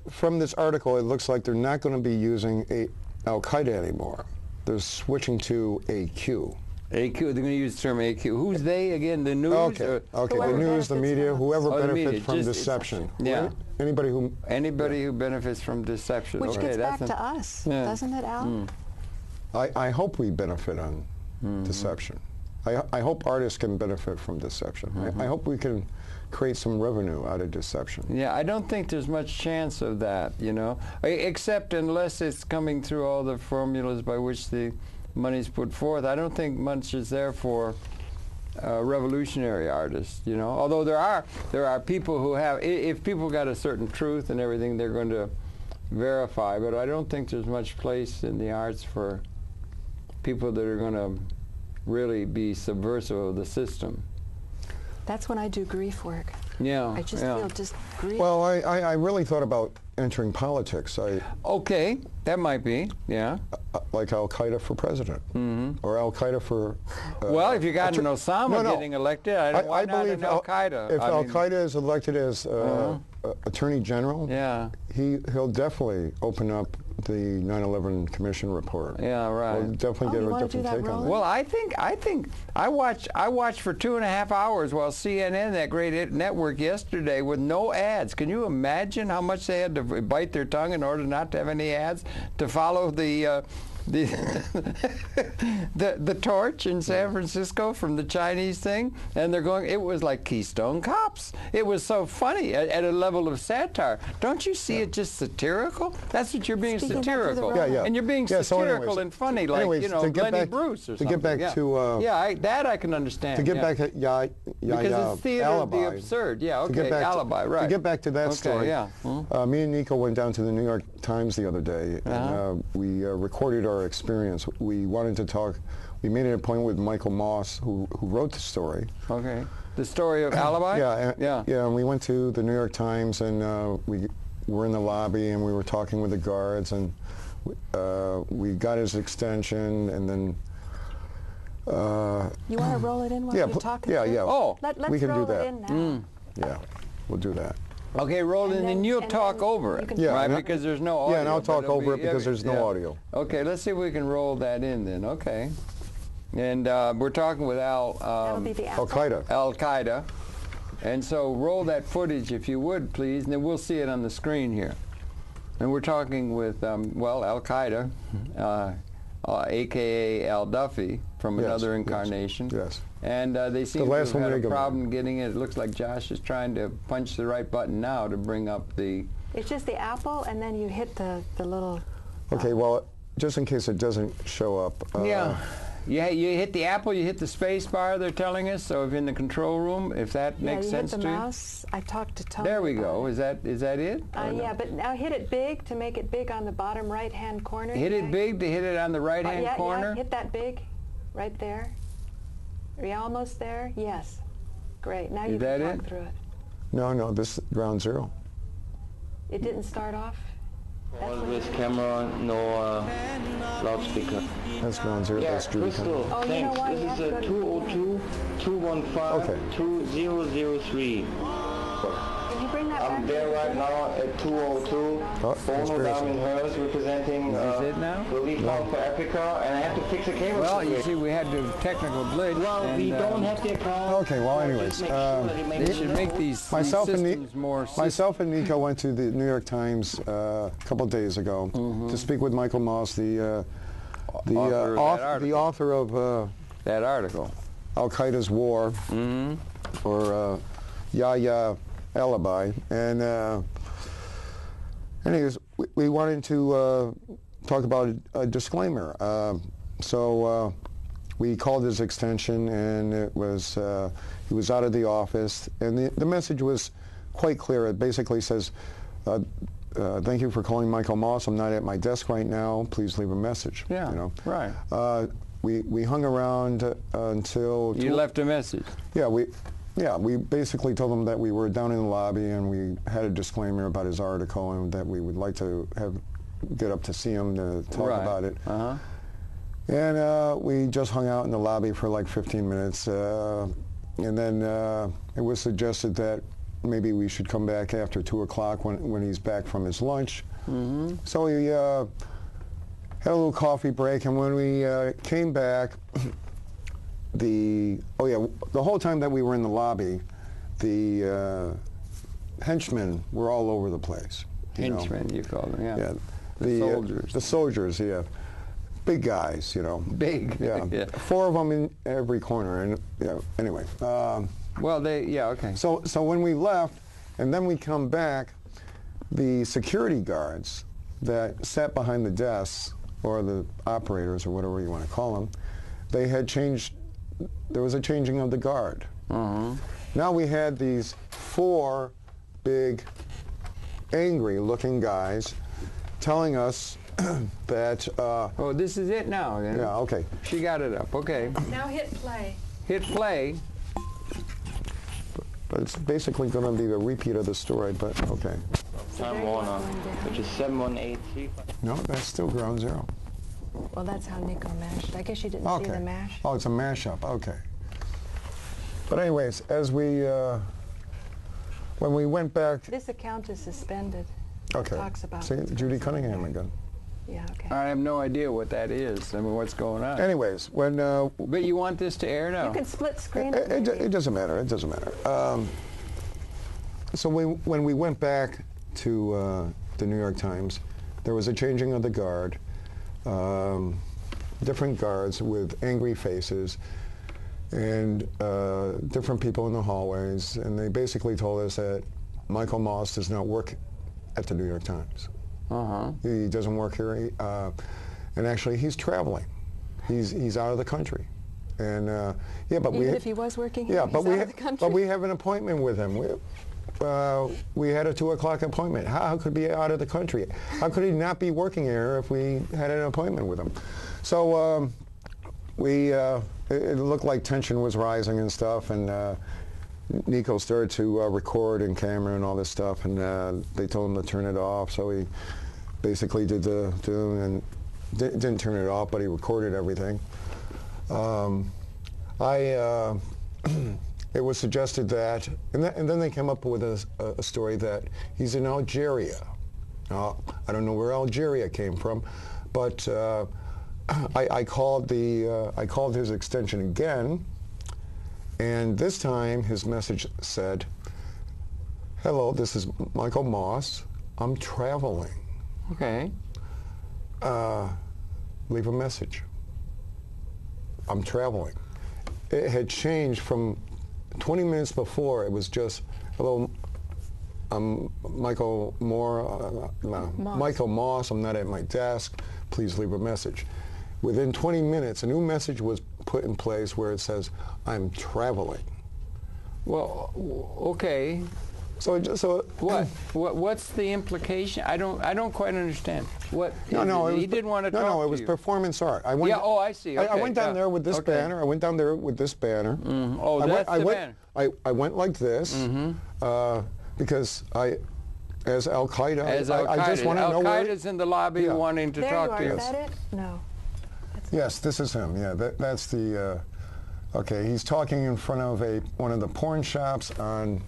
from this article, it looks like they're not going to be using Al-Qaeda anymore. They're switching to AQ. AQ, they're going to use the term AQ. Who's they again? The news? Okay, the news, the media, whoever benefits from deception. Yeah. Anybody who benefits from deception. Which okay, gets back to us, doesn't it, Al? I hope we benefit on deception. I hope artists can benefit from deception. I hope we can create some revenue out of deception. Yeah, I don't think there's much chance of that, you know, except unless it's coming through all the formulas by which the money's put forth. I don't think much is there for revolutionary artists, you know, although there are people who have, if people got a certain truth and everything, they're going to verify, but I don't think there's much place in the arts for people that are going to really be subversive of the system. That's when I do grief work. Yeah. I just feel just grief. Well, I really thought about entering politics. Okay, that might be, yeah. Like Al-Qaeda for president, or Al-Qaeda for... well, if you got an Osama getting elected, why not an Al-Qaeda? If Al-Qaeda is elected as Attorney General, he'll definitely open up the 9/11 Commission report. Yeah, right. We'll definitely get a different take on it. Well, I think I watched for 2.5 hours while CNN, that great network, yesterday with no ads. Can you imagine how much they had to bite their tongue in order not to have any ads to follow the torch in San Francisco from the Chinese thing? And they're going, it was like Keystone Cops. It was so funny at a level of satire. Don't you see it just satirical? That's what you're being satirical. And you're being satirical and funny, like, you know, Lenny Bruce or something. To get back to... that I can understand. To get back to because it's theater of the absurd. Yeah, okay, alibi, right. To get back to that story, yeah. Me and Nico went down to the New York Times the other day, and we recorded our experience. We wanted to talk. We made an appointment with Michael Moss, who wrote the story. Okay. The story of Alibi? Yeah, and we went to the New York Times, and we were in the lobby, and we were talking with the guards, and we got his extension, and then... you want to roll it in while you're talking? Yeah. Oh, let's we can roll do that. it in now. Yeah, we'll do that. Okay, roll it in, and you'll talk over it, right? Because there's no audio. Yeah, and I'll talk over it because there's no audio. Okay, let's see if we can roll that in then. Okay. And we're talking with Al-Qaeda. Al-Qaeda. And so roll that footage, if you would, please, and then we'll see it on the screen here. And we're talking with, Al-Qaeda, a.k.a. Al Duffy, from another incarnation. Yes. And they seem to have had a problem getting it. It looks like Josh is trying to punch the right button now to bring up the... It's just the apple, and then you hit the little... Okay, well, just in case it doesn't show up... Yeah, you hit the apple, you hit the space bar, they're telling us, so if in the control room, if that makes sense to you. Yeah, you hit the mouse. I talked to Tony. There we go. Is that it? Yeah, but now hit it big to make it big on the bottom right-hand corner. Hit it big to hit it on the right-hand corner? Yeah, hit that big, right there. Are you almost there? Yes. Great. Now you can talk through it. No, this is ground zero. It didn't start off? Always camera, no loudspeaker. That's ground zero. That's Judy. Crystal, thanks. This is 202-215-2003. Can you bring that back? I'm there right now at 202. Bono down in hers representing the lead for Africa, and I have to fix a cable. Well, you see, we had the technical glitch. Well, we don't have the account. Okay, well, anyways. They should make these systems more... Myself and Nico went to the New York Times a couple days ago to speak with Michael Moss, the author of... that article. Al-Qaeda's war, or Yahya alibi. And anyways, we wanted to talk about a disclaimer. So we called his extension, and it was he was out of the office, and the message was quite clear. It basically says, thank you for calling Michael Moss. I'm not at my desk right now. Please leave a message. Yeah, you know? right. We hung around until... You left a message? Yeah, we basically told him that we were down in the lobby, and we had a disclaimer about his article, and that we would like to get up to see him to talk about it. Uh-huh. And we just hung out in the lobby for like 15 minutes, and then it was suggested that maybe we should come back after 2 o'clock when he's back from his lunch. So we had a little coffee break, and when we came back, the whole time that we were in the lobby, the henchmen were all over the place. Henchmen, you call them, yeah. Yeah. The soldiers. The soldiers, yeah. Big guys, you know. Big. Yeah. Yeah. 4 of them in every corner, and anyway. Well, okay. So when we left, and then we come back, the security guards that sat behind the desks, or the operators, or whatever you want to call them, they had changed. There was a changing of the guard. Now we had these 4 big, angry-looking guys telling us that... oh, this is it now. Then. Yeah, okay. She got it up, okay. Now hit play. Hit play. But it's basically going to be a repeat of the story, but okay. Time Warner, which is 7183. No, that's still ground zero. Well, that's how Nico mashed. I guess you didn't see the mash. Oh, it's a mashup. Okay. But anyways, as we when we went back. This account is suspended. Okay. It talks about. See, Judy Cunningham again. Yeah. Okay. I have no idea what that is. I mean, what's going on? Anyways, when. But you want this to air now? You can split screen it. It doesn't matter. It doesn't matter. So when we went back to the New York Times, there was a changing of the guard. Different guards with angry faces, and different people in the hallways, and they basically told us that Michael Moss does not work at the New York Times. He doesn't work here, and actually he's traveling. He's out of the country, and yeah, but even if he was working here, yeah, he's but out of the country. But we have an appointment with him. We had a 2 o'clock appointment. How could he be out of the country? How could he not be working here if we had an appointment with him? So it looked like tension was rising and stuff, and Nico started to record in camera and all this stuff, and they told him to turn it off. So he basically didn't turn it off, but he recorded everything. It was suggested that, and then they came up with a story that he's in Algeria. I don't know where Algeria came from, but I called his extension again, and this time his message said, "Hello, this is Michael Moss. I'm traveling." Okay. Leave a message. I'm traveling. It had changed from 20 minutes before. It was just, "Hello, I'm Michael Michael Moss. I'm not at my desk. Please leave a message." Within 20 minutes, a new message was put in place where it says, "I'm traveling." Well, okay. So what? What's the implication? I don't quite understand. What? No, he didn't want to talk to you. No, it was performance art. I went, yeah. Oh, I see. Okay. I went down there with this banner. I went down there with this banner. Oh, that's the banner. I went like this because as Al-Qaeda, I just want to know where... Al-Qaeda's in the lobby wanting to talk to you. Is that it? No. Yes, this is him. Yeah, that's the... okay, he's talking in front of one of the porn shops on...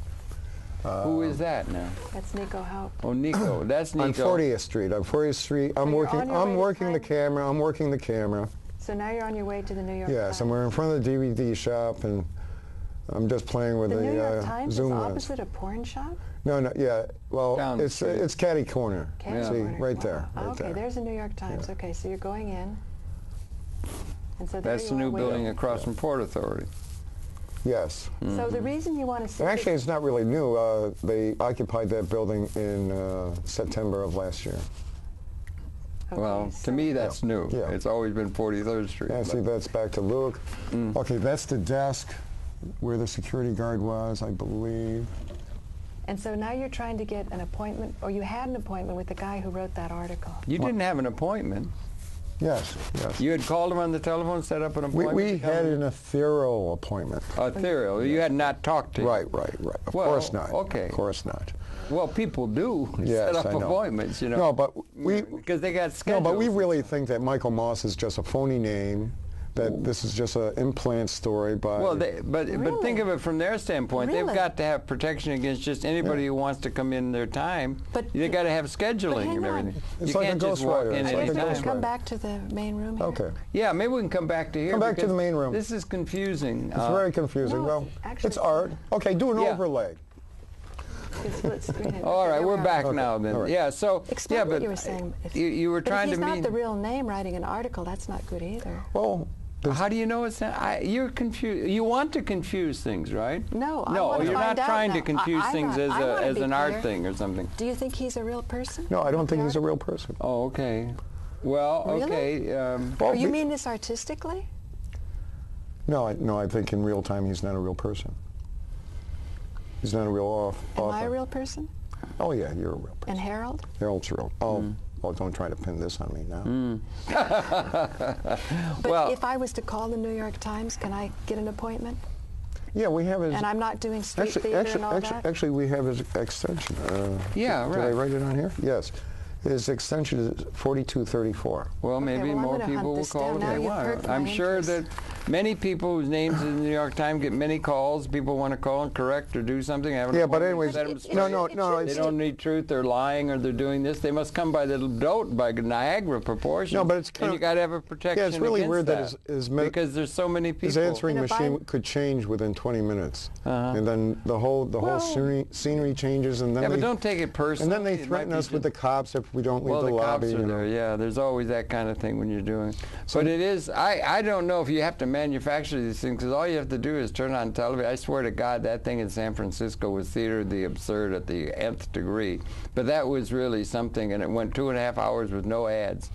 Who is that now? That's Nico Haupt. Oh, Nico. That's Nico. On 40th Street. On 40th Street. I'm working the camera. I'm working the camera. So now you're on your way to the New York Times. Yes, and we're in front of the DVD shop, and I'm just playing with the New York Times zoom is lens. opposite a porn shop? No, yeah. Well, Down the street. it's catty corner. Catty See, corner. right Wow. there. Right Okay, there. there's the New York Times. Yeah. Okay, so you're going in. And so That's the new building across from Port Authority. Yes. So the reason you want to see And actually, this- it's not really new. They occupied that building in September of last year. Okay, Well, so- to me, that's new. Yeah. It's always been 43rd Street. Yeah, see, that's back to Luke. Okay, that's the desk where the security guard was, I believe. And so now you're trying to get an appointment, or you had an appointment with the guy who wrote that article. You didn't have an appointment. Yes, yes. You had called him on the telephone, set up an appointment? We to come had in? an ethereal appointment. Ethereal. You had not talked to him. Right. Of Well, course not. okay. Of course not. Well, people do Yes, set up I know. appointments, you know. No, but we because they got no, schedules. but we really think that Michael Moss is just a phony name. That this is just an implant story by. Well, but think of it from their standpoint. Really? They've got to have protection against just anybody who wants to come in their time. But they got to have scheduling hang and on. everything. It's you like a can't just walk ghostwriter. in It's Are like you a anytime. going to come ghostwriter. back to the main room here? Okay. Yeah, maybe we can come back to here. Come back to because the main room. This is confusing. It's very confusing. no, Well, actually it's it's art. not. Okay, do an Yeah. overlay. It's split screen. All right, There we we're are. back Okay, now then. all right. Yeah, so Explain yeah, what but you were saying. you were But trying if to he's mean. not the real name writing an article, that's not good either. Well, How do you know it's not? You're confused. You want to confuse things, right? No, I No, wanna you're find not out trying now. to confuse I'm things not- I wanna as be an art clear. thing or something. Do you think he's a real person? no, I don't think Okay. he's a real person. Oh, okay. Well, Really? okay. Well, Or you mean this artistically? No, I think in real time he's not a real person. He's not a real author. Am I a real person? Oh yeah, you're a real person. And Harold? Harold's real. Oh, don't try to pin this on me now. But Well- if I was to call the New York Times, can I get an appointment? Yeah, we have his. And I'm not doing street theater and all that? Actually, we have his extension. Yeah, Did I right. write it on here? Yes. His extension is 4234. Well, maybe well, I'm more gonna hunt people will this call down. if Now they you've want. perked I'm my sure that interest. many people whose names in the New York Times get many calls. People want to call and correct or do something. Have an Yeah, but appointment, anyways, set 'em But it- straight. no, They it's- don't need truth. They're lying or they're doing this. They must come by the dote by Niagara proportion. No, but it's and kinda- you got to have a protection. Yeah, it's really against weird that because there's so many people. his answering And if machine I- could change within 20 minutes, Uh-huh. and then the whole Well- scenery changes, and then Yeah, they but don't take it personally. and then they It threaten might be us with the just- cops if we don't leave Well, the the lobby. cops are you know. there. Yeah, there's always that kind of thing when you're doing. But it is. I don't know if you have to manufacture these things because all you have to do is turn on television. I swear to God, that thing in San Francisco was theater of the absurd at the nth degree. But that was really something, and it went 2.5 hours with no ads.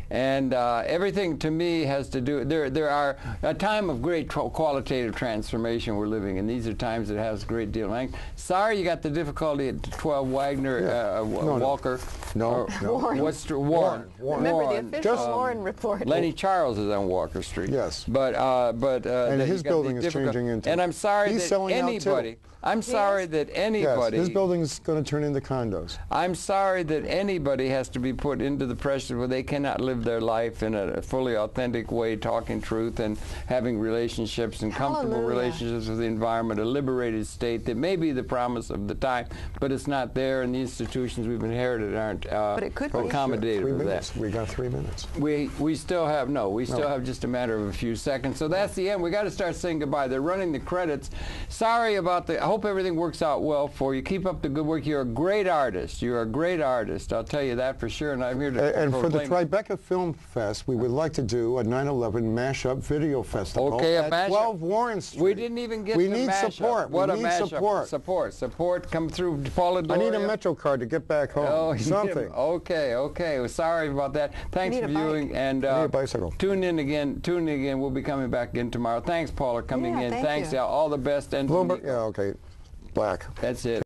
And everything to me has to do. There are a time of great qualitative transformation we're living in. These are times that has a great deal of angst. Sorry, you got the difficulty at 12 Wagner Yeah. No. Walker. No, no. Warren. What's Warren? Remember Warren. the official Warren report. Lenny Charles is on Walker Street. Yes. But And that his you got building the is changing into. And I'm sorry He's that selling out, too. anybody. I'm sorry that Yes, anybody. his building is going to turn into condos. I'm sorry that anybody has to be put into the pressure where they cannot live their life in a fully authentic way, talking truth and having relationships and comfortable Hallelujah. relationships with the environment, a liberated state that may be the promise of the time, but it's not there, and the institutions we've inherited aren't it could be. accommodated 3 with that. minutes. We got 3 minutes. We still have still have just a matter of a few seconds. So that's the end. We got to start saying goodbye. They're running the credits. Sorry about I hope everything works out well for you. Keep up the good work. You're a great artist. You're a great artist. I'll tell you that for sure. And I'm here to And for the proclaim- Tribeca Film Fest, we would like to do a 9/11 mashup video festival Okay, a at mashup. 12 Warren Street. We didn't even get We the need mashup. support. What we a need mashup. support. Support. Come through, Paula I Gloria. need a Metro card to get back home. Oh, you need Something. Okay. Well, sorry about that. Thanks need for a bike. viewing. And I need a bicycle. Tune in again. We'll be coming back in tomorrow. Thanks, Paula, coming Yeah, in. thank Thanks, you. Al. All the best. And Bloomberg. Yeah, okay. Black. that's it.